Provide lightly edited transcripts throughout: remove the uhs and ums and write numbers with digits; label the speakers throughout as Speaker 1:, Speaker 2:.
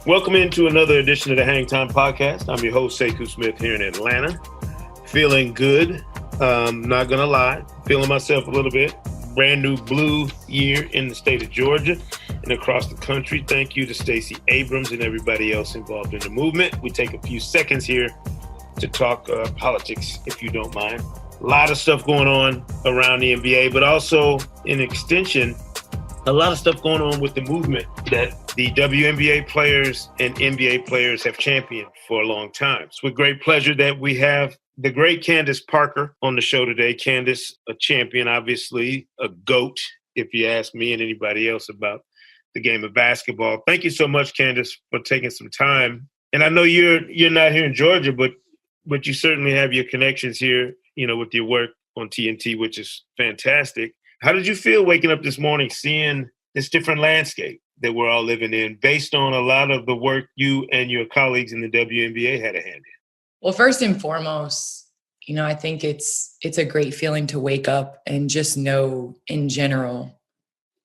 Speaker 1: Welcome into another edition of the Hang Time Podcast. I'm your host, Sekou Smith, here in Atlanta. Feeling good, not gonna lie. Feeling myself a little bit. Brand new blue year in the state of Georgia and across the country. Thank you to Stacey Abrams and everybody else involved in the movement. We take a few seconds here to talk politics, if you don't mind. A lot of stuff going on around the NBA, but also in extension, a lot of stuff going on with the movement that the WNBA players and NBA players have championed for a long time. It's with great pleasure that we have the great Candace Parker on the show today. Candace, a champion, obviously, a GOAT, if you ask me and anybody else about the game of basketball. Thank you so much, Candace, for taking some time. And I know you're not here in Georgia, but you certainly have your connections here, with your work on TNT, which is fantastic. How did you feel waking up this morning seeing this different landscape that we're all living in based on a lot of the work you and your colleagues in the WNBA had a hand in?
Speaker 2: Well, first and foremost, I think it's a great feeling to wake up and just know in general,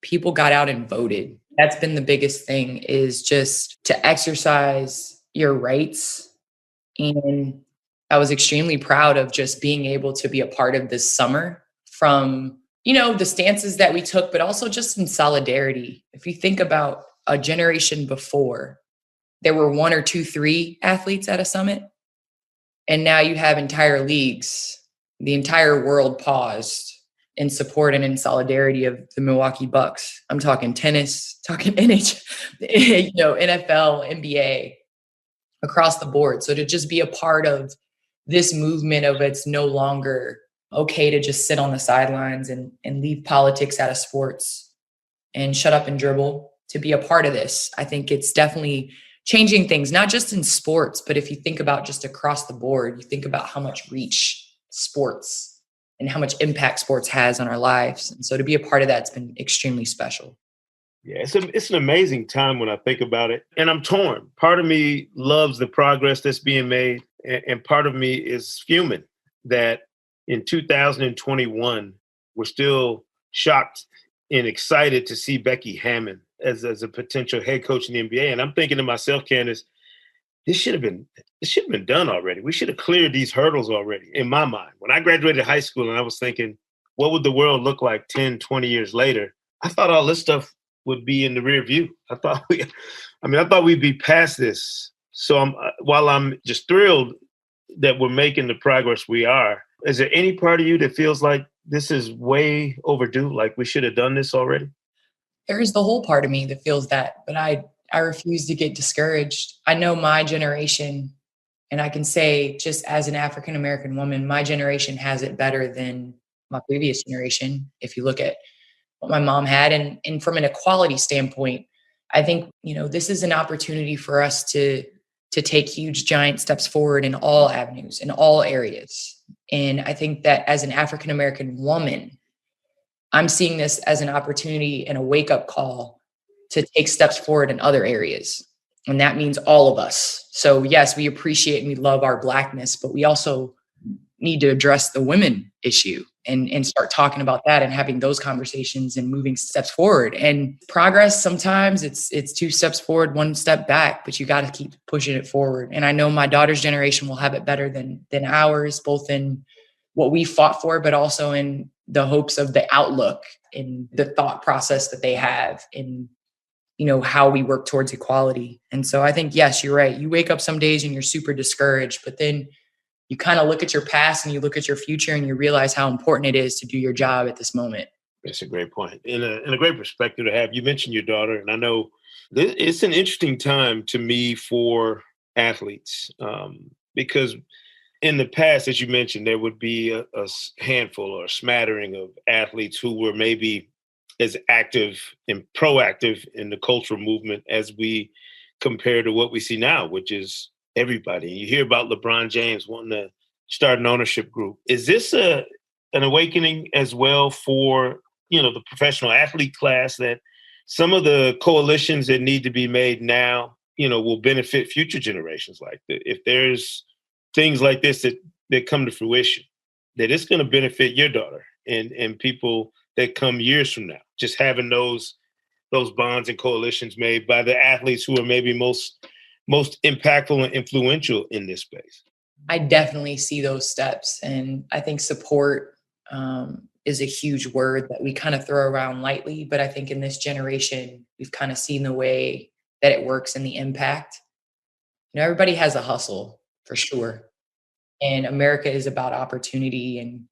Speaker 2: people got out and voted. That's been the biggest thing, is just to exercise your rights. And I was extremely proud of just being able to be a part of this summer from the stances that we took, but also just in solidarity. If you think about a generation before, there were 1 or 2, 3 athletes at a summit. And now you have entire leagues. The entire world paused in support and in solidarity of the Milwaukee Bucks. I'm talking tennis, talking NFL, NBA, across the board. So to just be a part of this movement of it's no longer okay to just sit on the sidelines and leave politics out of sports and shut up and dribble, to be a part of this. I think it's definitely changing things, not just in sports, but if you think about just across the board, you think about how much reach sports and how much impact sports has on our lives. And so to be a part of that's been extremely special.
Speaker 1: Yeah, it's an amazing time when I think about it. And I'm torn. Part of me loves the progress that's being made. And part of me is fuming that in 2021, we're still shocked and excited to see Becky Hammon as a potential head coach in the NBA. And I'm thinking to myself, Candace, this should have been done already. We should have cleared these hurdles already, in my mind. When I graduated high school and I was thinking, what would the world look like 10, 20 years later? I thought all this stuff would be in the rear view. I thought we'd be past this. So while I'm just thrilled that we're making the progress we are, is there any part of you that feels like this is way overdue, like we should have done this already?
Speaker 2: There is the whole part of me that feels that, but I refuse to get discouraged. I know my generation, and I can say just as an African-American woman, my generation has it better than my previous generation. If you look at what my mom had, and from an equality standpoint, I think, this is an opportunity for us to take huge, giant steps forward in all avenues, in all areas. And I think that as an African-American woman, I'm seeing this as an opportunity and a wake-up call to take steps forward in other areas. And that means all of us. So yes, we appreciate and we love our Blackness, but we also need to address the women issue and start talking about that and having those conversations and moving steps forward. And progress, sometimes it's 2 steps forward, 1 step back, but you got to keep pushing it forward. And I know my daughter's generation will have it better than ours, both in what we fought for, but also in the hopes of the outlook and the thought process that they have in, how we work towards equality. And so I think, yes, you're right. You wake up some days and you're super discouraged, but then you kind of look at your past and you look at your future and you realize how important it is to do your job at this moment.
Speaker 1: That's a great point and a great perspective to have. You mentioned your daughter, and I know it's an interesting time to me for athletes because in the past, as you mentioned, there would be a handful or a smattering of athletes who were maybe as active and proactive in the cultural movement as we compare to what we see now, which is everybody. You hear about LeBron James wanting to start an ownership group. Is this an awakening as well for, the professional athlete class, that some of the coalitions that need to be made now, will benefit future generations? Like if there's things like this that come to fruition, that it's going to benefit your daughter and people that come years from now, just having those bonds and coalitions made by the athletes who are maybe most most impactful and influential in this space?
Speaker 2: I definitely see those steps. And I think support is a huge word that we kind of throw around lightly. But I think in this generation, we've kind of seen the way that it works and the impact. Everybody has a hustle for sure. And America is about opportunity and,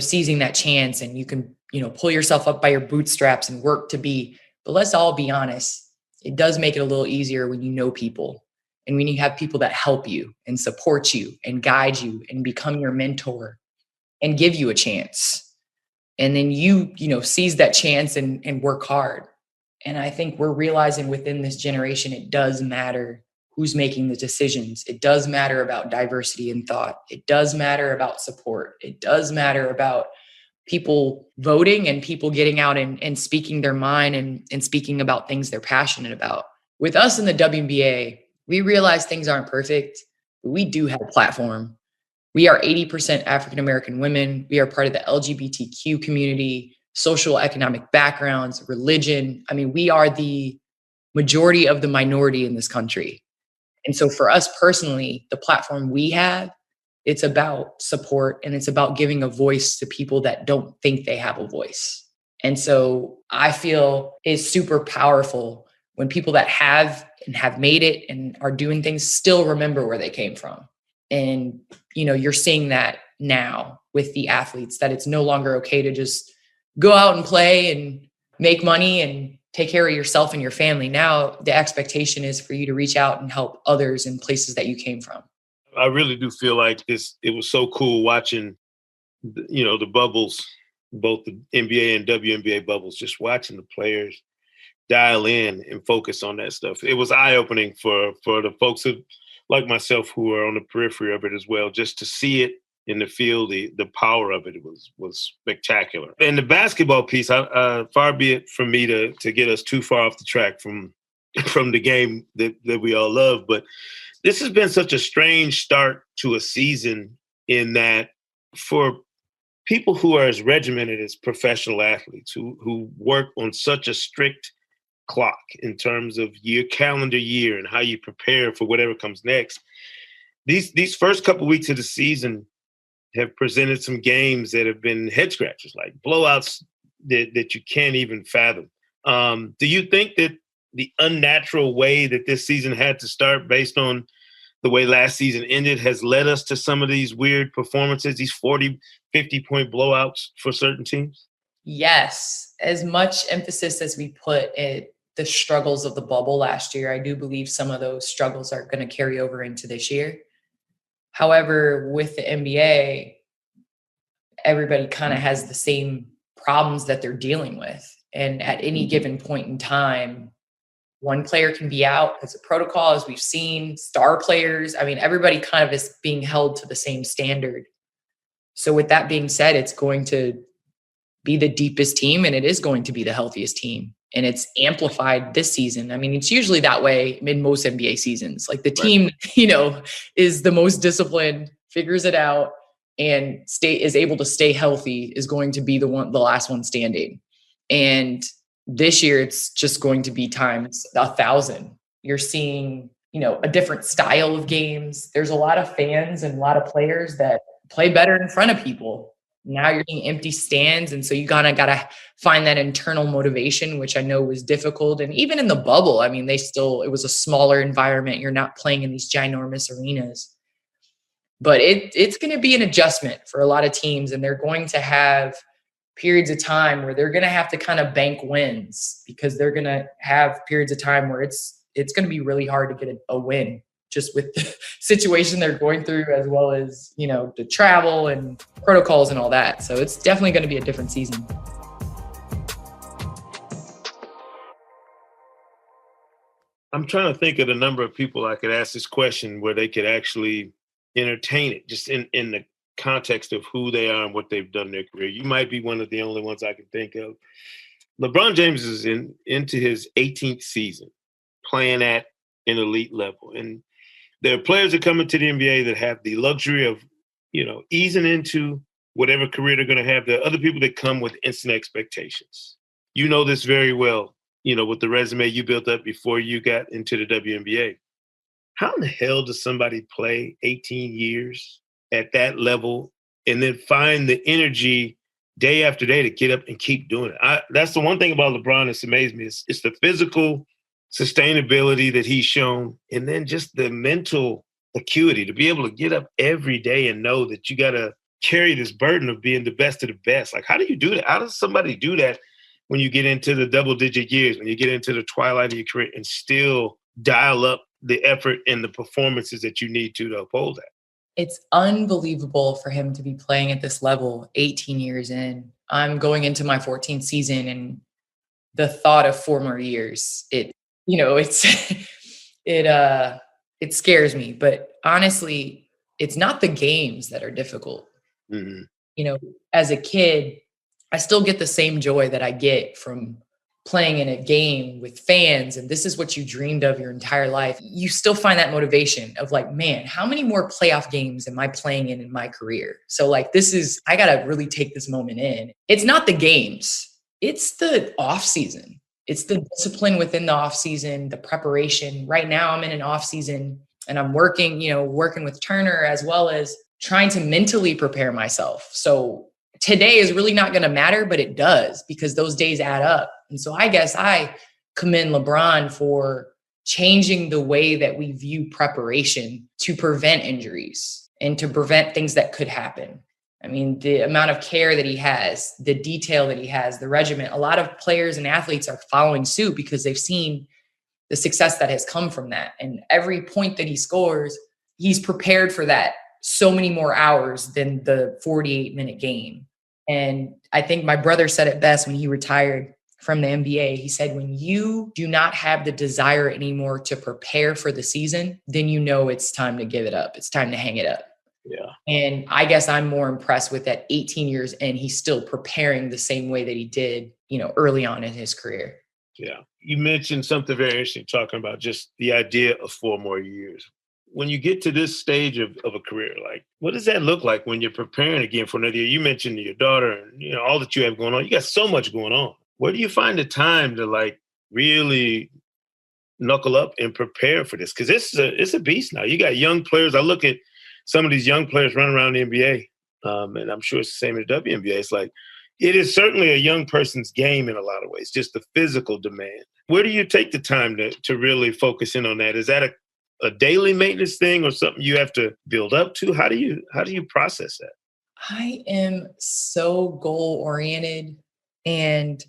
Speaker 2: seizing that chance. And you can, pull yourself up by your bootstraps and work to be. But let's all be honest, it does make it a little easier when you know people and when you have people that help you and support you and guide you and become your mentor and give you a chance. And then seize that chance and work hard. And I think we're realizing within this generation, it does matter who's making the decisions. It does matter about diversity in thought. It does matter about support. It does matter about people voting and people getting out and speaking their mind and speaking about things they're passionate about. With us in the WNBA, we realize things aren't perfect, but we do have a platform. We are 80% African-American women. We are part of the LGBTQ community, social economic backgrounds, religion. I mean, we are the majority of the minority in this country. And so for us personally, the platform we have, it's about support and it's about giving a voice to people that don't think they have a voice. And so I feel it's super powerful when people that have and have made it and are doing things still remember where they came from. And, you're seeing that now with the athletes, that it's no longer okay to just go out and play and make money and take care of yourself and your family. Now the expectation is for you to reach out and help others in places that you came from.
Speaker 1: I really do feel like it was so cool watching, the bubbles, both the NBA and WNBA bubbles, just watching the players dial in and focus on that stuff. It was eye-opening for the folks who, like myself, who are on the periphery of it as well, just to see it in the field. The power of it was spectacular. And the basketball piece, far be it from me to get us too far off the track from the game that we all love, but this has been such a strange start to a season in that for people who are as regimented as professional athletes who work on such a strict clock in terms of your calendar year and how you prepare for whatever comes next. These first couple of weeks of the season have presented some games that have been head scratchers, like blowouts that you can't even fathom. Do you think that the unnatural way that this season had to start based on the way last season ended has led us to some of these weird performances, these 40, 50-point blowouts for certain teams?
Speaker 2: Yes. As much emphasis as we put at the struggles of the bubble last year, I do believe some of those struggles are going to carry over into this year. However, with the NBA, everybody kind of has the same problems that they're dealing with. And at any given point in time, one player can be out as a protocol, as we've seen, star players. I mean, everybody kind of is being held to the same standard. So with that being said, it's going to be the deepest team and it is going to be the healthiest team. And it's amplified this season. I mean, it's usually that way in most NBA seasons. Like the team, is the most disciplined, figures it out, and is able to stay healthy is going to be the last one standing. And this year, it's just going to be times 1,000. You're seeing, a different style of games. There's a lot of fans and a lot of players that play better in front of people. Now you're getting empty stands. And so you kind of got to find that internal motivation, which I know was difficult. And even in the bubble, I mean, it was a smaller environment. You're not playing in these ginormous arenas. But it's going to be an adjustment for a lot of teams. And they're going to have periods of time where they're going to have to kind of bank wins because they're going to have periods of time where it's going to be really hard to get a win just with the situation they're going through, as well as, the travel and protocols and all that. So it's definitely going to be a different season.
Speaker 1: I'm trying to think of the number of people I could ask this question where they could actually entertain it just in the context of who they are and what they've done in their career. You might be one of the only ones I can think of. LeBron James is into his 18th season playing at an elite level. And there are players that come into the NBA that have the luxury of, easing into whatever career they're going to have. There are other people that come with instant expectations. You know this very well, with the resume you built up before you got into the WNBA. how in the hell does somebody play 18 years at that level and then find the energy day after day to get up and keep doing it? That's the one thing about LeBron that's amazed me. It's the physical sustainability that he's shown, and then just the mental acuity to be able to get up every day and know that you got to carry this burden of being the best of the best. Like, how do you do that? How does somebody do that when you get into the double digit years, when you get into the twilight of your career and still dial up the effort and the performances that you need to uphold that?
Speaker 2: It's unbelievable for him to be playing at this level 18 years in. I'm going into my 14th season, and the thought of 4 more years, it's it scares me. But honestly, it's not the games that are difficult.
Speaker 1: Mm-hmm.
Speaker 2: As a kid, I still get the same joy that I get from playing in a game with fans, and this is what you dreamed of your entire life. You still find that motivation of like, man, how many more playoff games am I playing in my career? So like, I got to really take this moment in. It's not the games. It's the off season. It's the discipline within the off season, the preparation. Right now I'm in an off season and I'm working with Turner, as well as trying to mentally prepare myself. So today is really not going to matter, but it does, because those days add up. And so I guess I commend LeBron for changing the way that we view preparation to prevent injuries and to prevent things that could happen. I mean, the amount of care that he has, the detail that he has, the regimen, a lot of players and athletes are following suit because they've seen the success that has come from that. And every point that he scores, he's prepared for that so many more hours than the 48-minute game. And I think my brother said it best when he retired from the NBA. He said, when you do not have the desire anymore to prepare for the season, then you know it's time to give it up. It's time to hang it up.
Speaker 1: Yeah.
Speaker 2: And I guess I'm more impressed with that 18 years in, he's still preparing the same way that he did, early on in his career.
Speaker 1: Yeah. You mentioned something very interesting, talking about just the idea of 4 more years. When you get to this stage of a career, like, what does that look like when you're preparing again for another year? You mentioned your daughter and, all that you have going on. You got so much going on. Where do you find the time to like really knuckle up and prepare for this? Because it's a beast now. You got young players. I look at some of these young players running around the NBA, and I'm sure it's the same in the WNBA. It's like, it is certainly a young person's game in a lot of ways, just the physical demand. Where do you take the time to really focus in on that? Is that a daily maintenance thing or something you have to build up to? How do you process that?
Speaker 2: I am so goal oriented, and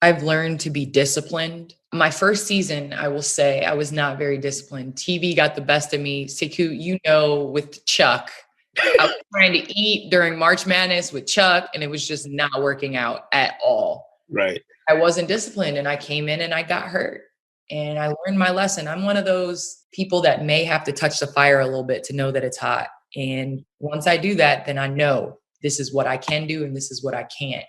Speaker 2: I've learned to be disciplined. My first season, I will say, I was not very disciplined. TV got the best of me. Sekou, with Chuck, I was trying to eat during March Madness with Chuck, and it was just not working out at all.
Speaker 1: Right.
Speaker 2: I wasn't disciplined, and I came in and I got hurt. And I learned my lesson. I'm one of those people that may have to touch the fire a little bit to know that it's hot. And once I do that, then I know this is what I can do and this is what I can't.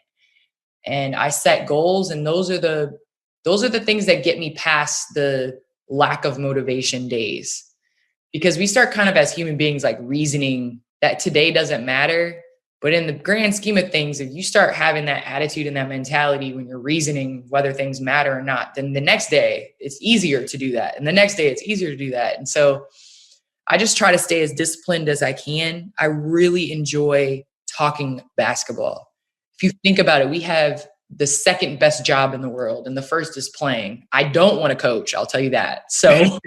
Speaker 2: And I set goals, and those are the things that get me past the lack of motivation days. Because we start kind of as human beings like reasoning that today doesn't matter. But in the grand scheme of things, if you start having that attitude and that mentality when you're reasoning whether things matter or not, then the next day it's easier to do that. And the next day it's easier to do that. And so I just try to stay as disciplined as I can. I really enjoy talking basketball. If you think about it, we have the second best job in the world, and the first is playing. I don't want to coach, I'll tell you that. So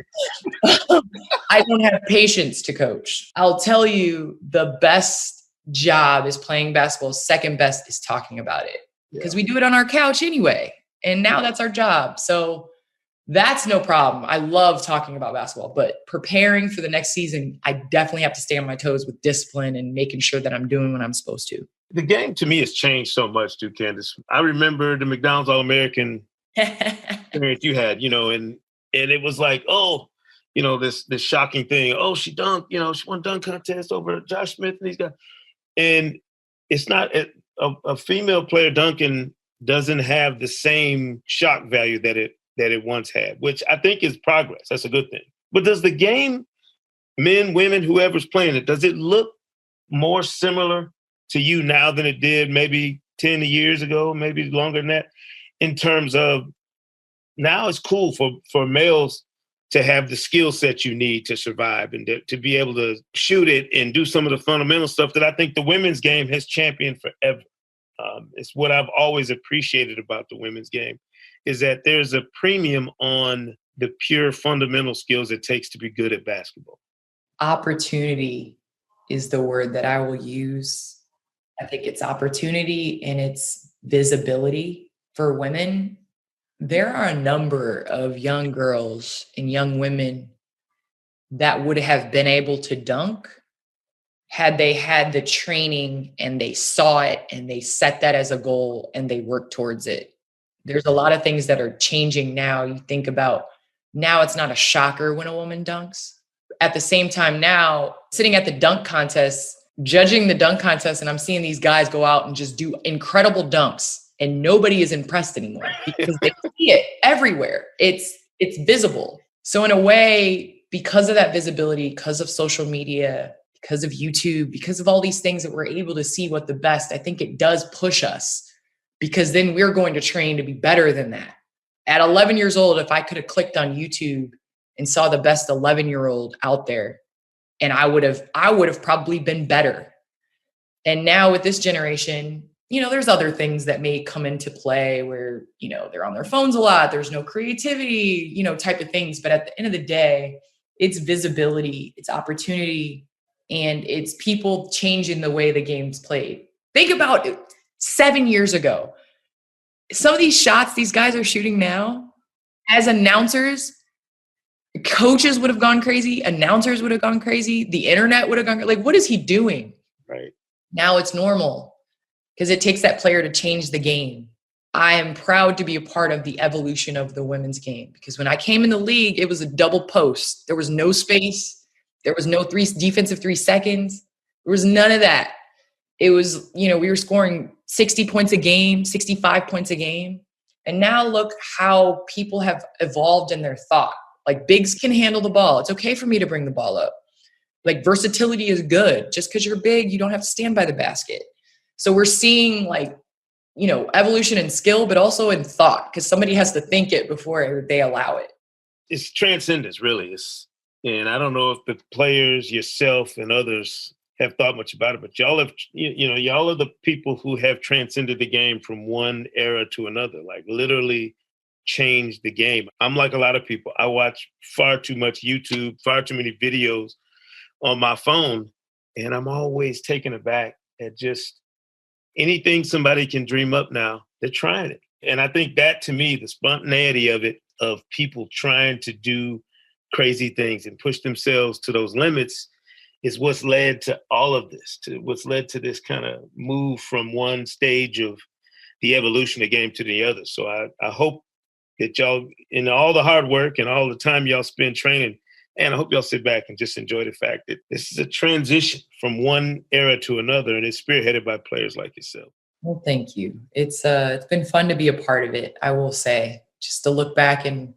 Speaker 2: I don't have patience to coach. I'll tell you, the best job is playing basketball. Second best is talking about it, because we do it on our couch anyway. And now that's our job. So that's no problem. I love talking about basketball, but preparing for the next season, I definitely have to stay on my toes with discipline and making sure that I'm doing what I'm supposed to.
Speaker 1: The game to me has changed so much too, Candace. I remember the McDonald's All-American experience you had, and it was like, this shocking thing. Oh, she dunked, she won dunk contest over Josh Smith and these guys. And it's not a female player dunking doesn't have the same shock value that it once had, which I think is progress. That's a good thing. But does the game, men, women, whoever's playing it, does it look more similar to you now than it did maybe 10 years ago, maybe longer than that, in terms of now it's cool for males to have the skill set you need to survive and to be able to shoot it and do some of the fundamental stuff that I think the women's game has championed forever. It's what I've always appreciated about the women's game is that there's a premium on the pure fundamental skills it takes to be good at basketball.
Speaker 2: Opportunity is the word that I will use. I think it's opportunity and it's visibility for women. There are a number of young girls and young women that would have been able to dunk had they had the training and they saw it and they set that as a goal and they worked towards it. There's a lot of things that are changing now. You think about now it's not a shocker when a woman dunks. At the same time now, sitting at the dunk contest, judging the dunk contest, and I'm seeing these guys go out and just do incredible dunks and nobody is impressed anymore because they see it everywhere. It's visible. So in a way, because of that visibility, because of social media, because of YouTube, because of all these things that we're able to see what the best, I think it does push us because then we're going to train to be better than that. At 11 years old, if I could have clicked on YouTube and saw the best 11-year-old out there, and I would have probably been better. And now with this generation, there's other things that may come into play where, they're on their phones a lot. There's no creativity, type of things. But at the end of the day, it's visibility, it's opportunity, and it's people changing the way the game's played. Think about it. 7 years ago, some of these shots these guys are shooting now, as announcers, coaches would have gone crazy. Announcers would have gone crazy. The internet would have gone like, what is he doing?
Speaker 1: Right.
Speaker 2: Now it's normal because it takes that player to change the game. I am proud to be a part of the evolution of the women's game because when I came in the league, it was a double post. There was no space. There was no defensive 3 seconds. There was none of that. It was, we were scoring 60 points a game, 65 points a game. And now look how people have evolved in their thought. Like bigs can handle the ball. It's okay for me to bring the ball up. Like versatility is good. Just because you're big, you don't have to stand by the basket. So we're seeing evolution in skill, but also in thought because somebody has to think it before they allow it.
Speaker 1: It's transcendence, really. And I don't know if the players, yourself and others have thought much about it, but y'all have, y'all are the people who have transcended the game from one era to another, like literally changed the game. I'm like a lot of people. I watch far too much YouTube, far too many videos on my phone, and I'm always taken aback at just anything somebody can dream up now, they're trying it. And I think that, to me, the spontaneity of it, of people trying to do crazy things and push themselves to those limits is what's led to all of this, to what's led to this kind of move from one stage of the evolution of the game to the other. So I hope that y'all, in all the hard work and all the time y'all spend training, and I hope y'all sit back and just enjoy the fact that this is a transition from one era to another, and it's spearheaded by players like yourself.
Speaker 2: Well, thank you. It's been fun to be a part of it, I will say, just to look back. And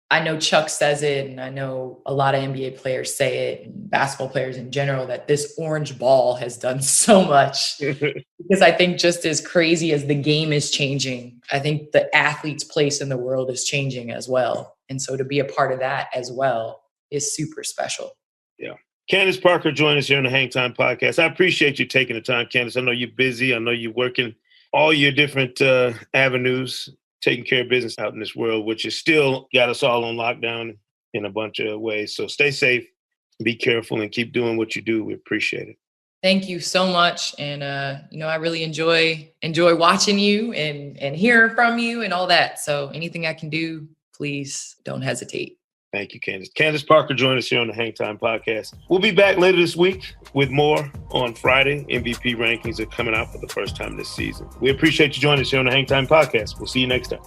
Speaker 2: I know Chuck says it, and I know a lot of NBA players say it, and basketball players in general, that this orange ball has done so much. Because I think just as crazy as the game is changing, I think the athlete's place in the world is changing as well. And so to be a part of that as well is super special.
Speaker 1: Yeah. Candace Parker joined us here on the Hang Time Podcast. I appreciate you taking the time, Candace. I know you're busy. I know you're working all your different avenues, taking care of business out in this world, which has still got us all on lockdown in a bunch of ways. So stay safe, be careful, and keep doing what you do. We appreciate it.
Speaker 2: Thank you so much. And, I really enjoy watching you and hearing from you and all that. So anything I can do, please don't hesitate.
Speaker 1: Thank you, Candace. Candace Parker joined us here on the Hang Time Podcast. We'll be back later this week with more on Friday. MVP rankings are coming out for the first time this season. We appreciate you joining us here on the Hang Time Podcast. We'll see you next time.